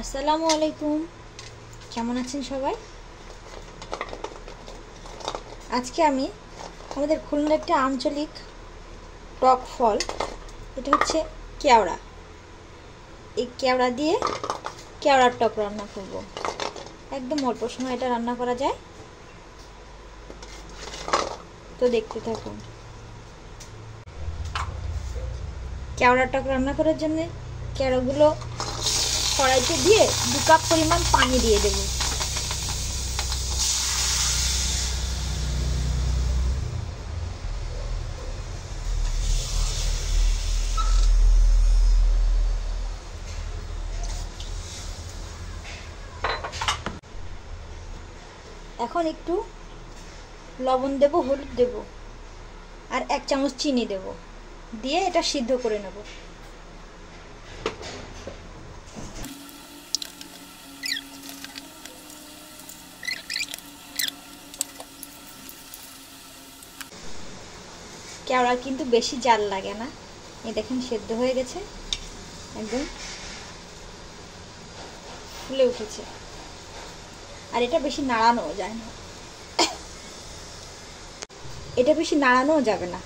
আসসালামু আলাইকুম, কেমন আছেন সবাই? আজকে আমি আমাদের খুলনার একটা আঞ্চলিক টক ফল, এটা হচ্ছে কেওড়া। এই কেওড়া দিয়ে কেওড়ার টক রান্না করব। একদম অল্প সময় এটা রান্না করা যায়, তো দেখতে থাকুন। কেওড়ার টক রান্না করার জন্য কেওড়াগুলো কড়াইতে দিয়ে 2 কাপ পরিমাণ পানি দিয়ে দেব। এখন একটু লবণ দেব, হলুদ দেব, আর 1 চামচ চিনি দেব, দিয়ে এটা সিদ্ধ করে নেব। কেওড়া কিন্তু বেশি জাল লাগে না, এই দেখেন সেদ্ধ হয়ে গেছে, একদম ফুলে উঠেছে। আর এটা বেশি নাড়ানোও যায় না, এটা বেশি নাড়ানোও যাবে না।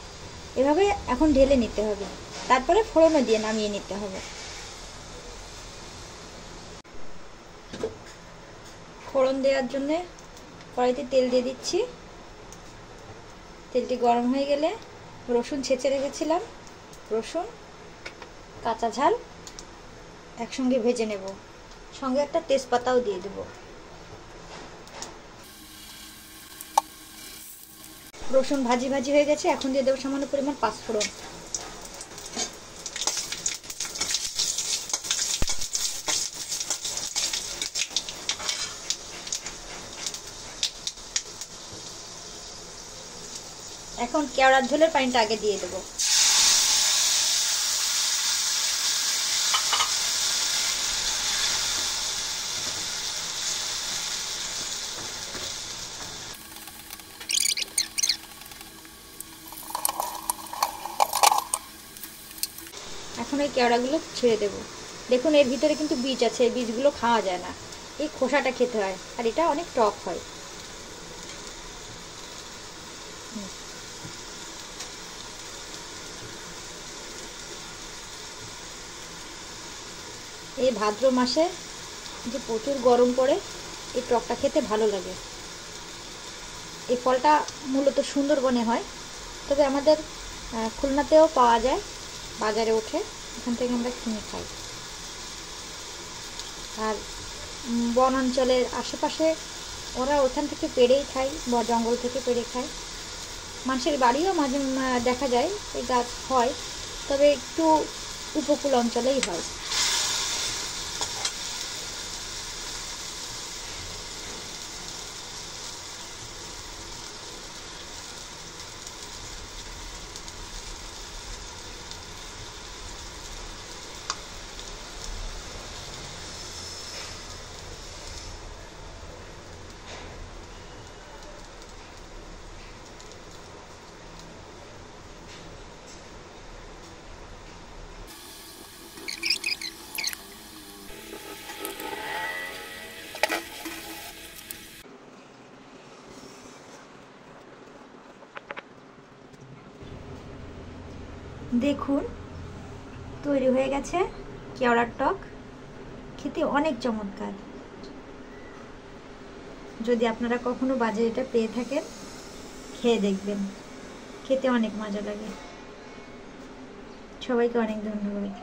এভাবে এখন ঢেলে নিতে হবে, তারপরে ফোড়নে দিয়ে নামিয়ে নিতে হবে। ফোড়ন দেওয়ার জন্য কড়াইতে তেল দিয়ে দিচ্ছি। তেলটি গরম হয়ে গেলে রসুন ছেঁচে রেখেছিলাম, রসুন কাঁচা ঝাল একসঙ্গে ভেজে নেব, সঙ্গে একটা তেজপাতাও দিয়ে দেব। রসুন ভাজি ভাজি হয়ে গেছে, এখন দিয়ে দেবো সামান্য পরিমাণ পাঁচফোড়ন। এখন কেওড়ার ঝোলের পানিটা আগে দিয়ে দেবো। এখন এই কেওড়াগুলো ছেড়ে দেব। দেখুন এর ভিতরে কিন্তু বীজ আছে, এই বীজগুলো খাওয়া যায় না, এই খোসাটা খেতে হয়, আর এটা অনেক টক হয়। এই ভাদ্র মাসে যে প্রচুর গরম পড়ে, এই টকটা খেতে ভালো লাগে। এই ফলটা মূলত সুন্দরবনে হয়, তবে আমাদের খুলনাতেও পাওয়া যায়, বাজারে ওঠে, এখান থেকে আমরা কিনে খাই। আর বন অঞ্চলের আশেপাশে ওরা ওখান থেকে পেড়েই খায়, বা জঙ্গল থেকে পেড়ে খায়। মানুষের বাড়িও মাঝে দেখা যায় এই গাছ হয়, তবে একটু উপকূল অঞ্চলেই হয়। দেখুন তৈরি হয়ে গেছে কেওড়ার টক, খেতে অনেক চমৎকার। যদি আপনারা কখনো বাজারে এটা পেয়ে থাকেন, খেয়ে দেখবেন, খেতে অনেক মজা লাগে। সবাইকে অনেক ধন্যবাদ।